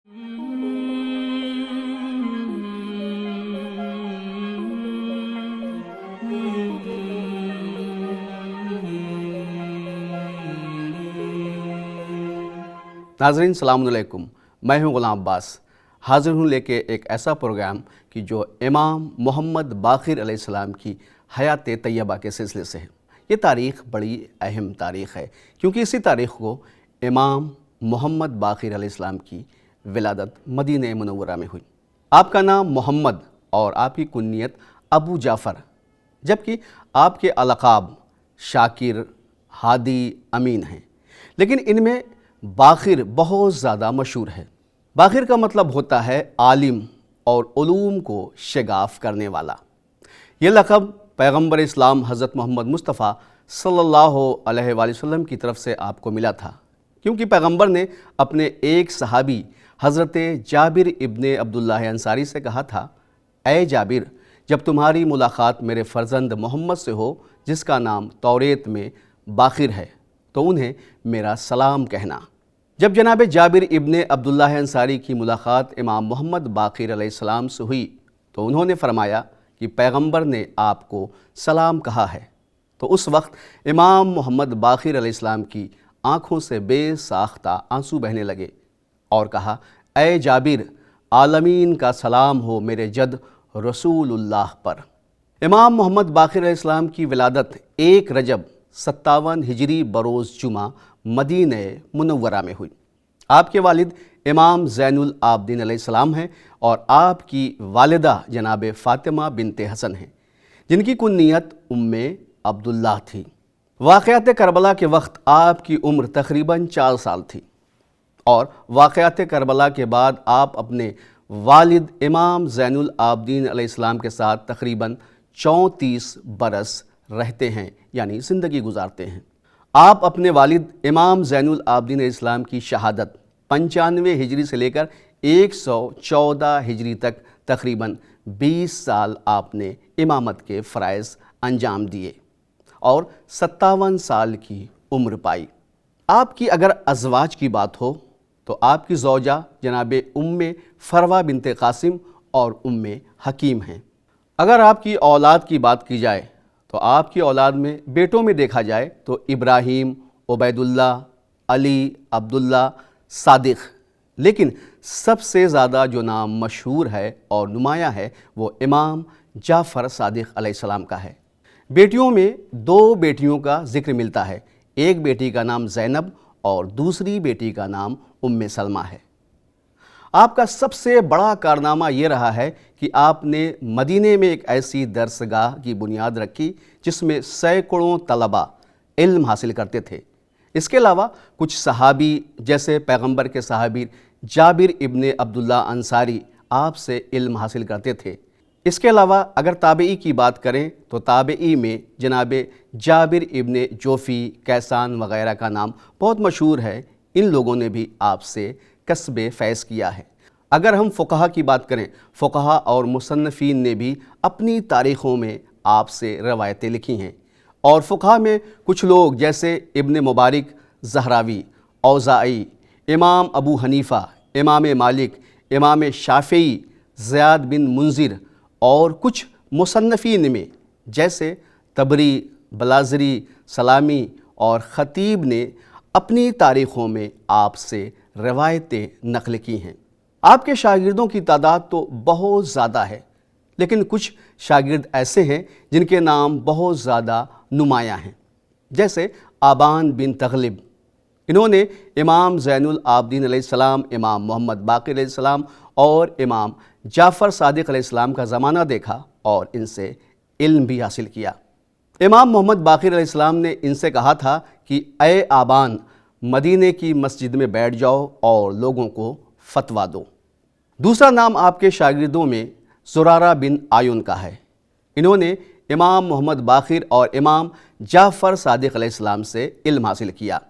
नाज़रीन सलाम अलैकुम, मैं हूं गुलाम अब्बास। हाज़िर हूं लेके एक ऐसा प्रोग्राम कि जो इमाम मोहम्मद बाक़िर अलैहिस्सलाम की हयात तैयबा के सिलसिले से है। ये तारीख़ बड़ी अहम तारीख़ है क्योंकि इसी तारीख़ को इमाम मोहम्मद बाक़िर अलैहिस्सलाम की विलादत मदीने मुनव्वरा में हुई। आपका नाम मोहम्मद और आपकी कुन्नियत अबू जाफ़र, जबकि आपके अलक़ाब शाकिर, हादी, अमीन हैं, लेकिन इनमें बाक़िर बहुत ज़्यादा मशहूर है। बाक़िर का मतलब होता है आलिम और उलूम को शगाफ़ करने वाला। ये लक़ब पैगम्बर इस्लाम हज़रत मोहम्मद मुस्तफ़ा सल्लल्लाहु अलैहि वसल्लम की तरफ से आपको मिला था, क्योंकि पैगम्बर ने अपने एक सहाबी हज़रत जाबिर इब्ने अब्दुल्लाह अंसारी से कहा था, ऐ जाबिर, जब तुम्हारी मुलाक़ात मेरे फ़र्ज़ंद मोहम्मद से हो जिसका नाम तौरेत में बाक़िर है, तो उन्हें मेरा सलाम कहना। जब जनाब जाबिर इब्ने अब्दुल्लाह अंसारी की मुलाक़ात इमाम मोहम्मद बाक़िर अलैहिस्सलाम से हुई तो उन्होंने फ़रमाया कि पैगम्बर ने आपको सलाम कहा है। तो उस वक्त इमाम मोहम्मद बाक़िर अलैहिस्सलाम की आँखों से बेसाख्ता आंसू बहने लगे और कहा, ऐ जाबिर, आलमीन का सलाम हो मेरे जद रसूलुल्लाह पर। इमाम मोहम्मद बाक़िर अलैहिस्सलाम की विलादत 1 रजब 57 हिजरी बरोज़ जुमा मदीने मुनव्वरा में हुई। आपके वालिद इमाम ज़ैनुल आबदीन अलैहिस्सलाम हैं और आपकी वालिदा जनाब फ़ातिमा बिनते हसन हैं, जिनकी कुन्नियत उम्मे अब्दुल्लाह थी। वाक़यात करबला के वक्त आपकी उम्र तकरीबन 4 साल थी और वाक़यात करबला के बाद आप अपने वालिद इमाम ज़ैनुल आबदीन अलैहिस्सलाम के साथ तकरीबन 34 बरस रहते हैं, यानी ज़िंदगी गुजारते हैं। आप अपने वालिद इमाम ज़ैनुल आबदीन अलैहिस्सलाम की शहादत 95 हिजरी से लेकर 114 हिजरी तक तकरीबन 20 साल आपने इमामत के फ़राइज़ अंजाम दिए और 57 साल की उम्र पाई। आपकी अगर अज़वाज की बात हो तो आपकी ज़ौजा जनाब उम्मे फ़रवा बिनते क़ासिम और उम्मे हकीम हैं। अगर आपकी औलाद की बात की जाए तो आपकी औलाद में बेटों में देखा जाए तो इब्राहीम, उबैदुल्ला, अली, अब्दुल्ला, सादिक़, लेकिन सबसे ज़्यादा जो नाम मशहूर है और नुमाया है वो इमाम जाफ़र सादिक़ अलैहिस्सलाम का है। बेटियों में 2 बेटियों का ज़िक्र मिलता है, एक बेटी का नाम ज़ैनब और दूसरी बेटी का नाम उम्मे सलमा है। आपका सबसे बड़ा कारनामा ये रहा है कि आपने मदीने में एक ऐसी दरसगाह की बुनियाद रखी जिसमें सैकड़ों तलबा इल्म हासिल करते थे। इसके अलावा कुछ सहाबी जैसे पैगंबर के सहाबी जाबिर इब्ने अब्दुल्लाह अंसारी आपसे इल्म हासिल करते थे। इसके अलावा अगर ताबई की बात करें तो ताबई में जनाब जाबिर इब्ने जोफ़ी, कैसान वग़ैरह का नाम बहुत मशहूर है। इन लोगों ने भी आपसे कसबे फ़ैज़ किया है। अगर हम फ़ुक़हा की बात करें, फ़ुक़हा और मुसन्नफ़ीन ने भी अपनी तारीख़ों में आपसे रवायतें लिखी हैं और फ़ुक़हा में कुछ लोग जैसे इब्ने मुबारक ज़हरावी, औज़ाई, इमाम अबू हनीफ़ा, इमाम मालिक, इमाम शाफ़िई, ज़ियाद बिन मुंज़िर और कुछ मुसन्नफ़ीन में जैसे तबरी, बलाज़री, सलामी और ख़तीब ने अपनी तारीख़ों में आपसे रवायतें नक़ल की हैं। आपके शागिर्दों की तादाद तो बहुत ज़्यादा है, लेकिन कुछ शागिर्द ऐसे हैं जिनके नाम बहुत ज़्यादा नुमायाँ हैं, जैसे आबान बिन तग़लिब। इन्होंने इमाम ज़ैनुल आबदीन अलैहिस्सलाम, इमाम मोहम्मद बाक़िर अलैहिस्सलाम और इमाम जाफ़र सादिक़ अलैहिस्सलाम का ज़माना देखा और इनसे इल्म भी हासिल किया। इमाम मोहम्मद बाक़िर अलैहिस्सलाम ने इनसे कहा था कि ऐ आबान, मदीने की मस्जिद में बैठ जाओ और लोगों को फ़तवा दो। दूसरा नाम आपके शागिर्दों में ज़ुरारा बिन आयुन का है। इन्होंने इमाम मोहम्मद बाक़िर और इमाम जाफ़र सादिक़ अलैहिस्सलाम से इल्म हासिल किया।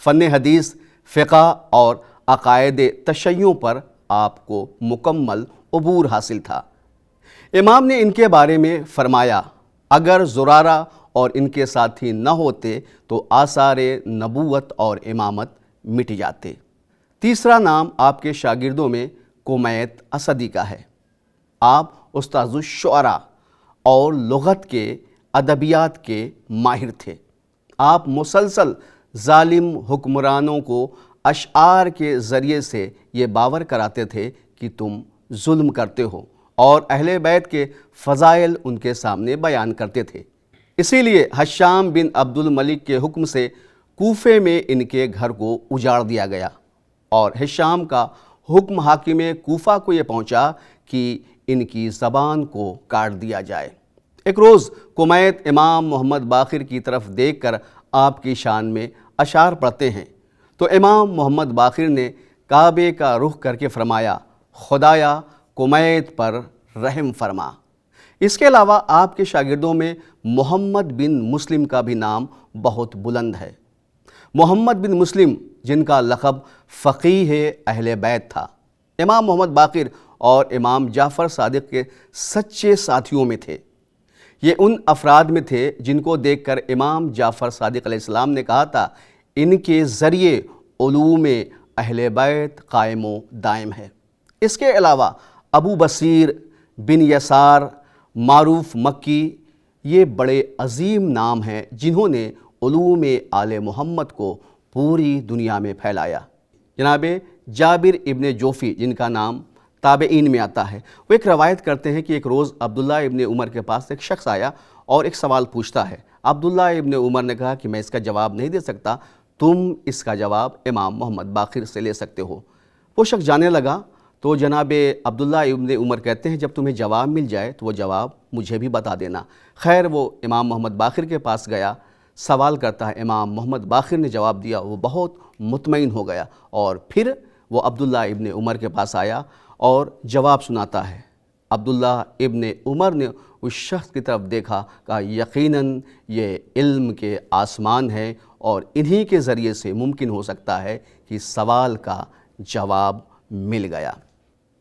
फ़न हदीस, फ़िक़्ह और अक़ायद तशय्युं पर आपको मुकम्मल अबूर हासिल था। इमाम ने इनके बारे में फ़रमाया, अगर ज़ुरारा और इनके साथी न होते तो आसारे नबूवत और इमामत मिट जाते। تیسرا نام آپ کے شاگردوں میں کمیت اسدی کا ہے۔ آپ استاذ الشعراء اور لغت کے ادبیات کے ماہر تھے۔ آپ مسلسل ظالم حکمرانوں کو اشعار کے ذریعے سے یہ باور کراتے تھے کہ تم ظلم کرتے ہو، اور اہل بیت کے فضائل ان کے سامنے بیان کرتے تھے۔ اسی لیے ہشام بن عبد الملک کے حکم سے کوفے میں ان کے گھر کو اجاڑ دیا گیا، اور ہشام کا حکم حاکم کوفہ کو یہ پہنچا کہ ان کی زبان کو کاٹ دیا جائے۔ ایک روز کمیت امام محمد باقر کی طرف دیکھ کر آپ کی شان میں اشعار پڑھتے ہیں، تو امام محمد باقر نے کعبے کا رخ کر کے فرمایا، خدایا کمیت پر رحم فرما۔ اس کے علاوہ آپ کے شاگردوں میں محمد بن مسلم کا بھی نام بہت بلند ہے۔ محمد بن مسلم، جن کا لقب فقیہ اہل بیت تھا، امام محمد باقر اور امام جعفر صادق کے سچے ساتھیوں میں تھے۔ یہ ان افراد میں تھے جن کو دیکھ کر امام جعفر صادق علیہ السلام نے کہا تھا، ان کے ذریعے علوم اہل بیت قائم و دائم ہے۔ اس کے علاوہ ابو بصیر بن یسار معروف مکی، یہ بڑے عظیم نام ہیں جنہوں نے علوم آل محمد کو پوری دنیا میں پھیلایا۔ جناب جابر ابن جوفی، جن کا نام تابعین میں آتا ہے، وہ ایک روایت کرتے ہیں کہ ایک روز عبداللہ ابن عمر کے پاس ایک شخص آیا اور ایک سوال پوچھتا ہے۔ عبداللہ ابن عمر نے کہا کہ میں اس کا جواب نہیں دے سکتا، تم اس کا جواب امام محمد باقر سے لے سکتے ہو۔ وہ شخص جانے لگا تو جناب عبداللہ ابن عمر کہتے ہیں، جب تمہیں جواب مل جائے تو وہ جواب مجھے بھی بتا دینا۔ خیر وہ امام محمد باقر کے پاس گیا، سوال کرتا ہے، امام محمد باقر نے جواب دیا، وہ بہت مطمئن ہو گیا، اور پھر وہ عبداللہ ابن عمر کے پاس آیا اور جواب سناتا ہے۔ عبداللہ ابن عمر نے اس شخص کی طرف دیکھا، کہا یقیناً یہ علم کے آسمان ہے، اور انہی کے ذریعے سے ممکن ہو سکتا ہے کہ سوال کا جواب مل گیا۔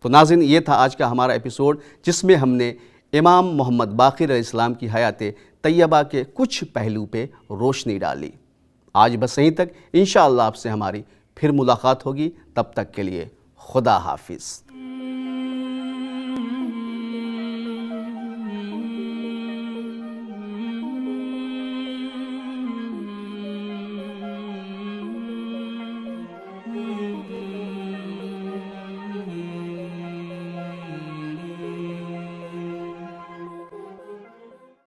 تو ناظرین، یہ تھا آج کا ہمارا ایپیسوڈ، جس میں ہم نے امام محمد باقر علیہ السلام کی حیات طیبہ کے کچھ پہلو پہ روشنی ڈالی۔ آج بس یہیں تک، انشاءاللہ آپ سے ہماری پھر ملاقات ہوگی، تب تک کے لیے خدا حافظ۔